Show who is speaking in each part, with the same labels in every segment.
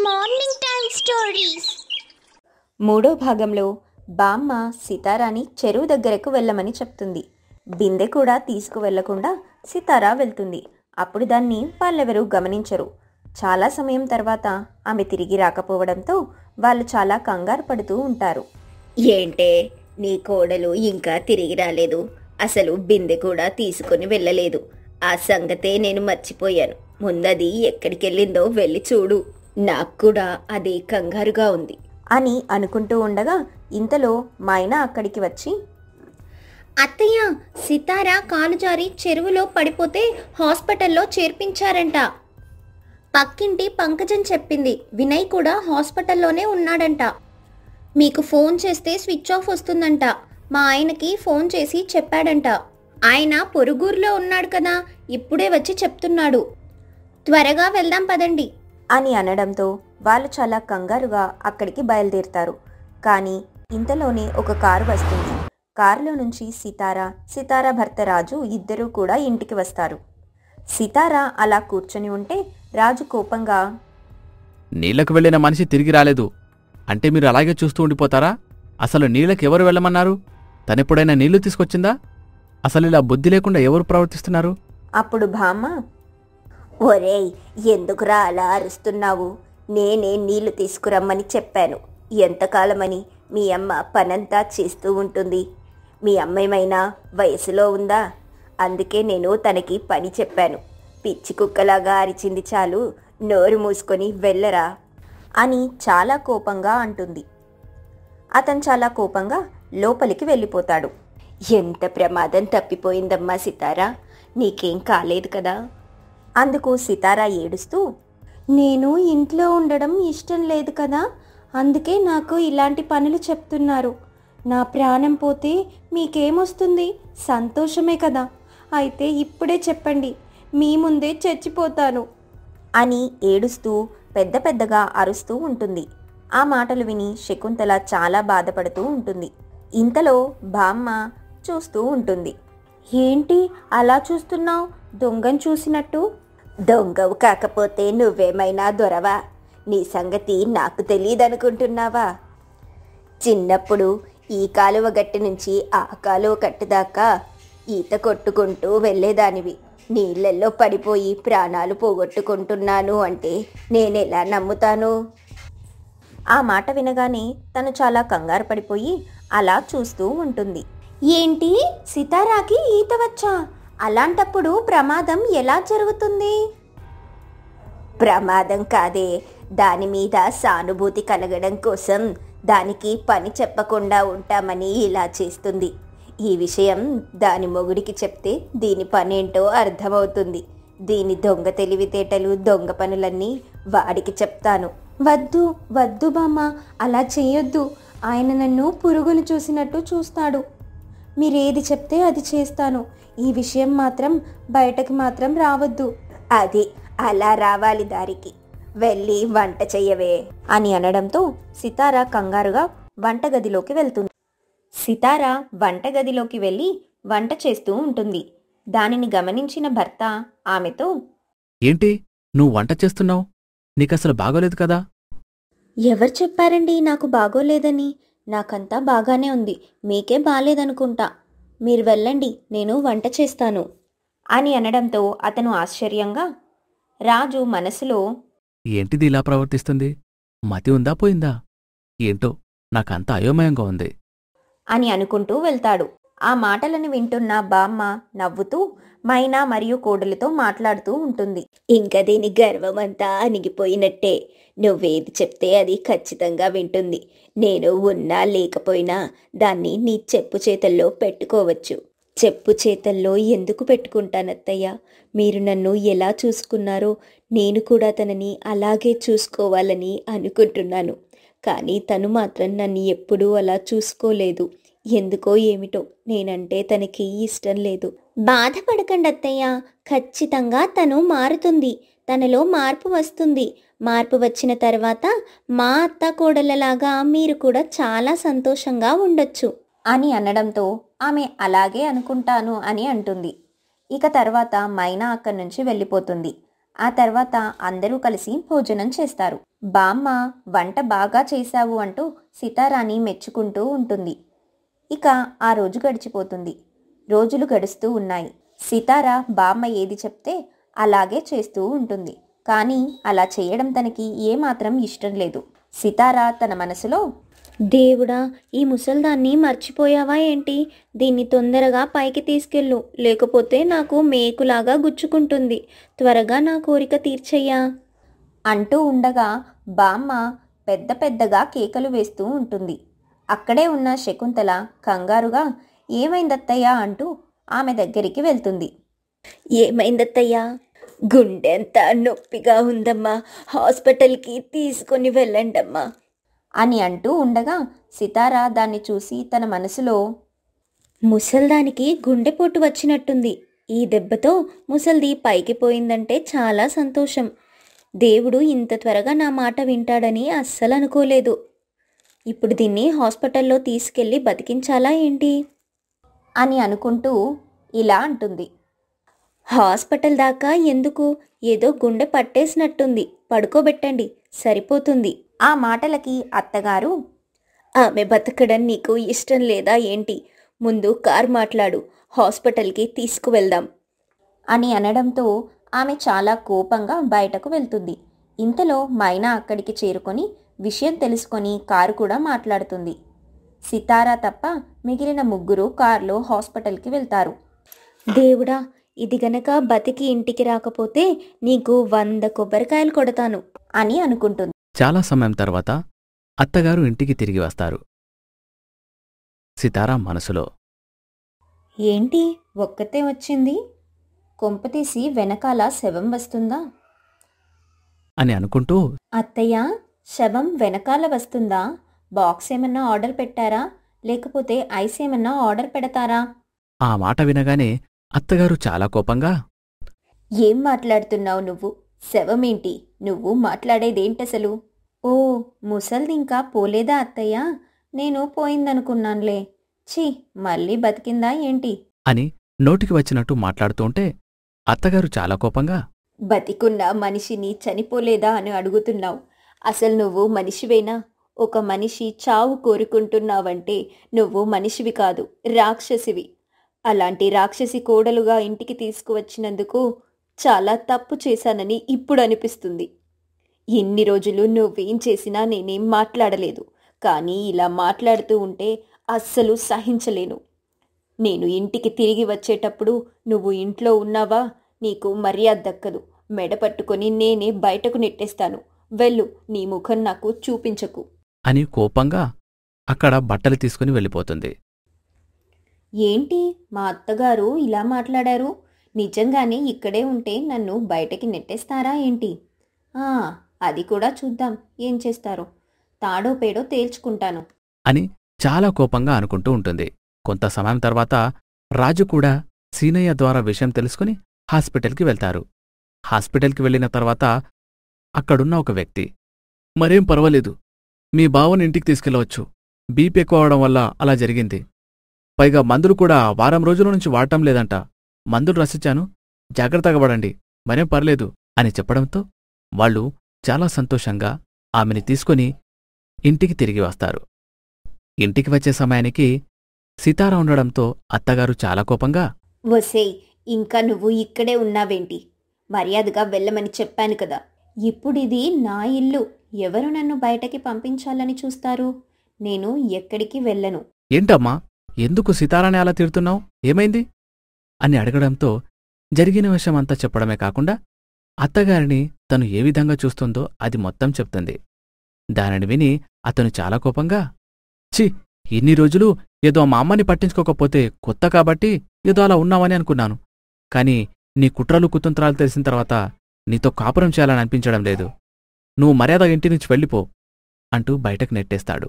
Speaker 1: Morning time stories.
Speaker 2: మూడో భాగంలో బామ్మ సితారాని చెరువు దగ్గరకు వెళ్ళమని చెప్తుంది. బిందె కూడా తీసుకువెళ్లకుండా సితారా వెళ్తుంది. అప్పుడు దాన్ని వాళ్ళెవరూ గమనించరు. చాలా సమయం తర్వాత ఆమె తిరిగి రాకపోవడంతో వాళ్ళు చాలా కంగారు పడుతూ ఉంటారు.
Speaker 3: ఏంటే నీ కోడలు ఇంకా తిరిగి రాలేదు, అసలు బిందె కూడా తీసుకుని వెళ్ళలేదు. ఆ సంగతే నేను మర్చిపోయాను. ముందది ఎక్కడికెళ్ళిందో వెళ్ళి చూడు, నాకు కూడా అది కంగారుగా ఉంది
Speaker 2: అని అనుకుంటూ ఉండగా ఇంతలో మైనా అక్కడికి వచ్చి,
Speaker 3: అత్తయ్య, సితారా కాలు జారి చెరువులో పడిపోతే హాస్పిటల్లో చేర్పించారంట. పక్కింటి పంకజం చెప్పింది. వినయ్ కూడా హాస్పిటల్లోనే ఉన్నాడంట. మీకు ఫోన్ చేస్తే స్విచ్ ఆఫ్ వస్తుందంట. మా ఆయనకి ఫోన్ చేసి చెప్పాడంట. ఆయన పొరుగురులో ఉన్నాడు కదా, ఇప్పుడే వచ్చి చెప్తున్నాడు. త్వరగా వెళ్దాం పదండి
Speaker 2: అని అనడంతో వాళ్ళు చాలా కంగారుగా అక్కడికి బయలుదేరుతారు. కానీ ఇంతలోనే ఒక కారు వస్తుంది. కారులో నుంచి సితారా భర్త రాజు ఇద్దరూ కూడా ఇంటికి వస్తారు. సితారా అలా కూర్చొని ఉంటే రాజు కోపంగా,
Speaker 4: నీళ్లకు వెళ్ళిన మనిషి తిరిగి రాలేదు అంటే మీరు అలాగే చూస్తూ ఉండిపోతారా? అసలు నీళ్లకు ఎవరు వెళ్ళమన్నారు? తనెప్పుడైనా నీళ్లు తీసుకొచ్చిందా? అసలు ఇలా బుద్ధి లేకుండా ఎవరు ప్రవర్తిస్తున్నారు?
Speaker 2: అప్పుడు బామ్మ,
Speaker 3: ఒరేయ్, ఎందుకురా అలా అరుస్తున్నావు? నేనే నీళ్లు తీసుకురమ్మని చెప్పాను. ఎంతకాలమని మీ అమ్మ పనంతా చేస్తూ ఉంటుంది. మీ అమ్మేమైనా వయసులో ఉందా? అందుకే నేను తనకి పని చెప్పాను. పిచ్చి కుక్కలాగా అరిచింది చాలు, నోరు మూసుకొని వెళ్ళరా
Speaker 2: అని చాలా కోపంగా అంటుంది. అతను చాలా కోపంగా లోపలికి వెళ్ళిపోతాడు.
Speaker 3: ఎంత ప్రమాదం తప్పిపోయిందమ్మా సితారా, నీకేం కాలేదు కదా?
Speaker 2: అందుకు సితారా ఏడుస్తూ,
Speaker 5: నేను ఇంట్లో ఉండడం ఇష్టం లేదు కదా, అందుకే నాకు ఇలాంటి పనులు చెప్తున్నారు. నా ప్రాణం పోతే మీకేమొస్తుంది? సంతోషమే కదా. అయితే ఇప్పుడే చెప్పండి, మీ ముందే చచ్చిపోతాను
Speaker 2: అని ఏడుస్తూ పెద్ద పెద్దగా అరుస్తూ ఉంటుంది. ఆ మాటలు విని శకుంతల చాలా బాధపడుతూ ఉంటుంది. ఇంతలో బామ్మ చూస్తూ ఉంటుంది.
Speaker 5: ఏంటి అలా చూస్తున్నావు? దొంగను చూసినట్టు.
Speaker 3: దొంగవు కాకపోతే నువ్వేమైనా దొరవా? నీ సంగతి నాకు తెలియదనుకుంటున్నావా? చిన్నప్పుడు ఈ కాలువ గట్టి నుంచి ఆ కాలువ గట్టు దాకా ఈత కొట్టుకుంటూ వెళ్ళేదానివి. నీళ్ళల్లో పడిపోయి ప్రాణాలు పోగొట్టుకుంటున్నాను అంటే నేనెలా నమ్ముతాను?
Speaker 2: ఆ మాట వినగానే తను చాలా కంగారు పడిపోయి అలా చూస్తూ ఉంటుంది.
Speaker 5: ఏంటి, సితారాకి ఈత వచ్చా? అలాంటప్పుడు ప్రమాదం ఎలా జరుగుతుంది?
Speaker 3: ప్రమాదం కాదే, దాని మీద సానుభూతి కలగడం కోసం దానికి పని చెప్పకుండా ఉంటామని ఇలా చేస్తుంది. ఈ విషయం దాని మొగుడికి చెప్తే దీని పనేంటో అర్థమవుతుంది. దీని దొంగ తెలివితేటలు, దొంగ పనులన్నీ వాడికి చెప్తాను.
Speaker 5: వద్దు వద్దు బామ్మ, అలా చేయొద్దు. ఆయన నన్ను పురుగును చూసినట్టు చూస్తాడు. మీరేది చెప్తే అది చేస్తాను. ఈ విషయం మాత్రం బయటకి మాత్రం రావద్దు.
Speaker 3: అది అలా రావాలి దారికి. వెళ్ళి వంట చెయ్యవే
Speaker 2: అని అనడంతో సితారా కంగారుగా వంటగదిలోకి వెళ్తుంది. సితారా వంటగదిలోకి వెళ్ళి వంట చేస్తూ ఉంటుంది. దానిని గమనించిన భర్త ఆమెతో,
Speaker 4: ఏంటి నువ్వు వంట చేస్తున్నావు? నీకసలు బాగోలేదు కదా?
Speaker 5: ఎవరు చెప్పారండి నాకు బాగోలేదని? నాకంతా బాగానే ఉంది. మీకే బాలేదనుకుంటా. మీరు వెళ్ళండి, నేను వంట చేస్తాను
Speaker 2: అని అనడంతో అతను ఆశ్చర్యంగా, రాజు మనసులో,
Speaker 4: ఏంటిది ఇలా ప్రవర్తిస్తుంది? మతి ఉందా పోయిందా? ఏంటో నాకంత అయోమయంగా ఉంది
Speaker 2: అని అనుకుంటూ వెళ్తాడు. ఆ మాటలను వింటున్న బామ్మ నవ్వుతూ మైనా మరియు కోడలితో మాట్లాడుతూ ఉంటుంది.
Speaker 3: ఇంకా దీని గర్వమంతా అణిగిపోయినట్టే. నువ్వేది చెప్తే అది ఖచ్చితంగా వింటుంది. నేను ఉన్నా లేకపోయినా దాన్ని నీ చెప్పు చేతల్లో పెట్టుకోవచ్చు. చెప్పు చేతల్లో ఎందుకు పెట్టుకుంటానత్తయ్య? మీరు నన్ను ఎలా చూసుకున్నారో నేను కూడా తనని అలాగే చూసుకోవాలని అనుకుంటున్నాను. కానీ తను మాత్రం నన్ను ఎప్పుడూ అలా చూసుకోలేదు. ఎందుకో ఏమిటో నేనంటే తనకి ఇష్టం లేదు.
Speaker 5: బాధపడకండి అత్తయ్య, ఖచ్చితంగా తను మారుతుంది. తనలో మార్పు వస్తుంది. మార్పు వచ్చిన తర్వాత మా అత్త కోడలలాగా మీరు కూడా చాలా సంతోషంగా ఉండొచ్చు
Speaker 2: అని అనడంతో ఆమె అలాగే అనుకుంటాను అని అంటుంది. ఇక తర్వాత మైనా అక్కడి నుంచి వెళ్ళిపోతుంది. ఆ తర్వాత అందరూ కలిసి భోజనం చేస్తారు. బామ్మ వంట బాగా చేశావు అంటూ సితారాని మెచ్చుకుంటూ ఉంటుంది. ఇక ఆ రోజు గడిచిపోతుంది. రోజులు గడుస్తూ ఉన్నాయి. సితార బామ్మ ఏది చెప్తే అలాగే చేస్తూ ఉంటుంది. కానీ అలా చేయడం తనకి ఏమాత్రం ఇష్టం లేదు. సితార తన మనసులో,
Speaker 5: దేవుడా, ఈ ముసల్దాన్ని మర్చిపోయావా ఏంటి? దీన్ని తొందరగా పైకి తీసుకెళ్ళు, లేకపోతే నాకు మేకులాగా గుచ్చుకుంటుంది. త్వరగా నా కోరిక తీర్చయ్యా
Speaker 2: అంటూ ఉండగా బామ్మ పెద్ద పెద్దగా కేకలు వేస్తూ ఉంటుంది. అక్కడే ఉన్న శకుంతల కంగారుగా ఏమైందత్తయ్యా అంటూ ఆమె దగ్గరికి వెళ్తుంది.
Speaker 3: ఏమైందత్తయ్యా? గుండెంతా నొప్పిగా ఉందమ్మా, హాస్పిటల్కి తీసుకొని వెళ్ళండమ్మా
Speaker 2: అని అంటూ ఉండగా సితార దాన్ని చూసి తన మనసులో,
Speaker 5: ముసల్దానికి గుండెపోటు వచ్చినట్టుంది. ఈ దెబ్బతో ముసల్ది పైకి పోయిందంటే చాలా సంతోషం. దేవుడు ఇంత త్వరగా నా మాట వింటాడని అస్సలు అనుకోలేదు. ఇప్పుడు దీన్ని హాస్పిటల్లో తీసుకెళ్ళి బతికించాలా ఏంటి
Speaker 2: అని అనుకుంటూ ఇలా అంటుంది.
Speaker 5: హాస్పిటల్ దాకా ఎందుకు? ఏదో గుండె పట్టేసినట్టుంది, పడుకోబెట్టండి, సరిపోతుంది.
Speaker 2: ఆ మాటలకి అత్తగారు,
Speaker 3: ఆమె బతకడం నీకు ఇష్టం లేదా ఏంటి? ముందు కార్ మాట్లాడు, హాస్పిటల్కి తీసుకువెళ్దాం
Speaker 2: అని అనడంతో ఆమె చాలా కోపంగా బయటకు వెళ్తుంది. ఇంతలో మైనా అక్కడికి చేరుకొని విషయం తెలుసుకొని కారు కూడా మాట్లాడుతుంది. సితారా తప్ప మిగిలిన ముగ్గురు కారులో హాస్పిటల్కి వెళ్తారు.
Speaker 5: దేవుడా, ఇది గనక బతికి ఇంటికి రాకపోతే నీకు 100 కొబ్బరికాయలు కొడతాను
Speaker 2: అని అనుకుంటుంది.
Speaker 4: చాలా సమయం తర్వాత అత్తగారు ఇంటికి తిరిగి వస్తారు. సితారా మనసులో,
Speaker 2: ఏంటి ఒక్కతే వచ్చింది? కొంపతీసి వెనకాల శవం వస్తుందా?
Speaker 4: అని అనుకుంటూ
Speaker 2: అత్తయ్య, శవం వెనకాల వస్తుందా? బాక్స్ ఏమన్నా ఆర్డర్ పెట్టారా? లేకపోతే ఐస్ ఏమన్నా ఆర్డర్ పెడతారా?
Speaker 4: ఆ మాట వినగానే అత్తగారు చాలా కోపంగా,
Speaker 2: ఏం మాట్లాడుతున్నావు నువ్వు? శవమేంటి? నువ్వు మాట్లాడేదేంటసలు? ఓ, ముసల్ది ఇంకా పోలేదా అత్తయ్య? నేను పోయిందనుకున్నాన్లే. ఛీ, మళ్ళీ బతికిందా ఏంటి?
Speaker 4: అని నోటికి వచ్చినట్టు మాట్లాడుతూంటే అత్తగారు చాలా కోపంగా,
Speaker 2: బతికున్న మనిషిని చనిపోలేదా అని అడుగుతున్నావు. అసలు నువ్వు మనిషివేనా? ఒక మనిషి చావు కోరుకుంటున్నావంటే నువ్వు మనిషివి కాదు, రాక్షసివి. అలాంటి రాక్షసి కోడలుగా ఇంటికి తీసుకువచ్చినందుకు చాలా తప్పు చేశానని ఇప్పుడు అనిపిస్తుంది. ఎన్ని రోజులు నువ్వేం చేసినా నేనేం మాట్లాడలేదు, కానీ ఇలా మాట్లాడుతూ ఉంటే అస్సలు సహించలేను. నేను ఇంటికి తిరిగి వచ్చేటప్పుడు నువ్వు ఇంట్లో ఉన్నావా? నీకు మర్యాద దక్కదు. మెడ పట్టుకొని నేనే బయటకు నెట్టేస్తాను. వెళ్ళు, నీ ముఖం నాకు చూపించకు
Speaker 4: అని కోపంగా అక్కడ బట్టలు తీసుకుని వెళ్ళిపోతుంది.
Speaker 2: ఏంటి మా అత్తగారు ఇలా మాట్లాడారు? నిజంగానే ఇక్కడే ఉంటే నన్ను బయటకి నెట్టేస్తారా ఏంటి? అది కూడా చూద్దాం ఏం చేస్తారో. తాడో పేడో తేల్చుకుంటాను
Speaker 4: అని చాలా కోపంగా అనుకుంటూ ఉంటుంది. కొంత సమయం తర్వాత రాజు కూడా సీనయ్య ద్వారా విషయం తెలుసుకుని హాస్పిటల్కి వెళ్తారు. హాస్పిటల్కి వెళ్ళిన తర్వాత అక్కడున్న ఒక వ్యక్తి, మరేం పర్వాలేదు, మీ బావని ఇంటికి తీసుకెళ్ళవచ్చు. బీపీ ఎక్కువ అవడం వల్ల అలా జరిగింది. పైగా మందులు కూడా వారం రోజుల నుంచి వాడటం లేదంట. మందులు రసిచ్చాను, జాగ్రత్తగా పడండి, మరేం పర్లేదు అని చెప్పడంతో వాళ్ళు చాలా సంతోషంగా ఆమెని తీసుకుని ఇంటికి తిరిగి వస్తారు. ఇంటికి వచ్చే సమయానికి సితార ఉండడంతో అత్తగారు చాలా కోపంగా,
Speaker 2: వసేయ్, ఇంకా నువ్వు ఇక్కడే ఉన్నావేంటి? మర్యాదగా వెళ్ళమని చెప్పాను కదా. ఇప్పుడిది నా ఇల్లు. ఎవరు నన్ను బయటకి పంపించాలని చూస్తారు? నేను ఎక్కడికి వెళ్ళను.
Speaker 4: ఏంటమ్మా, ఎందుకు సితారాని అలా తిడుతున్నావు? ఏమైంది అని అడగడంతో జరిగిన విషయమంతా చెప్పడమే కాకుండా అత్తగారిని తను ఏ విధంగా చూస్తుందో అది మొత్తం చెప్తుంది. దానిని విని అతను చాలా కోపంగా, ఛీ, ఇన్ని రోజులు ఏదో మా అమ్మని పట్టించుకోకపోతే కొత్త కాబట్టి ఏదో అలా ఉన్నావని అనుకున్నాను. కాని నీ కుట్రలు కుతంత్రాలు తెలిసిన తర్వాత నీతో కాపురం చేయాలని అనిపించడం లేదు. నువ్వు మర్యాదగా ఇంటి నుంచి వెళ్ళిపో అంటూ బయటకు నెట్టేస్తాడు.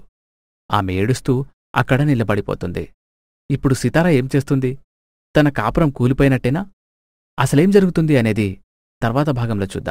Speaker 4: ఆమె ఏడుస్తూ అక్కడ నిలబడిపోతుంది. ఇప్పుడు సితార ఏం చేస్తుంది? తన కాపురం కూలిపోయినట్టేనా? అసలేం జరుగుతుంది అనేది తర్వాత భాగంలో చూద్దాం.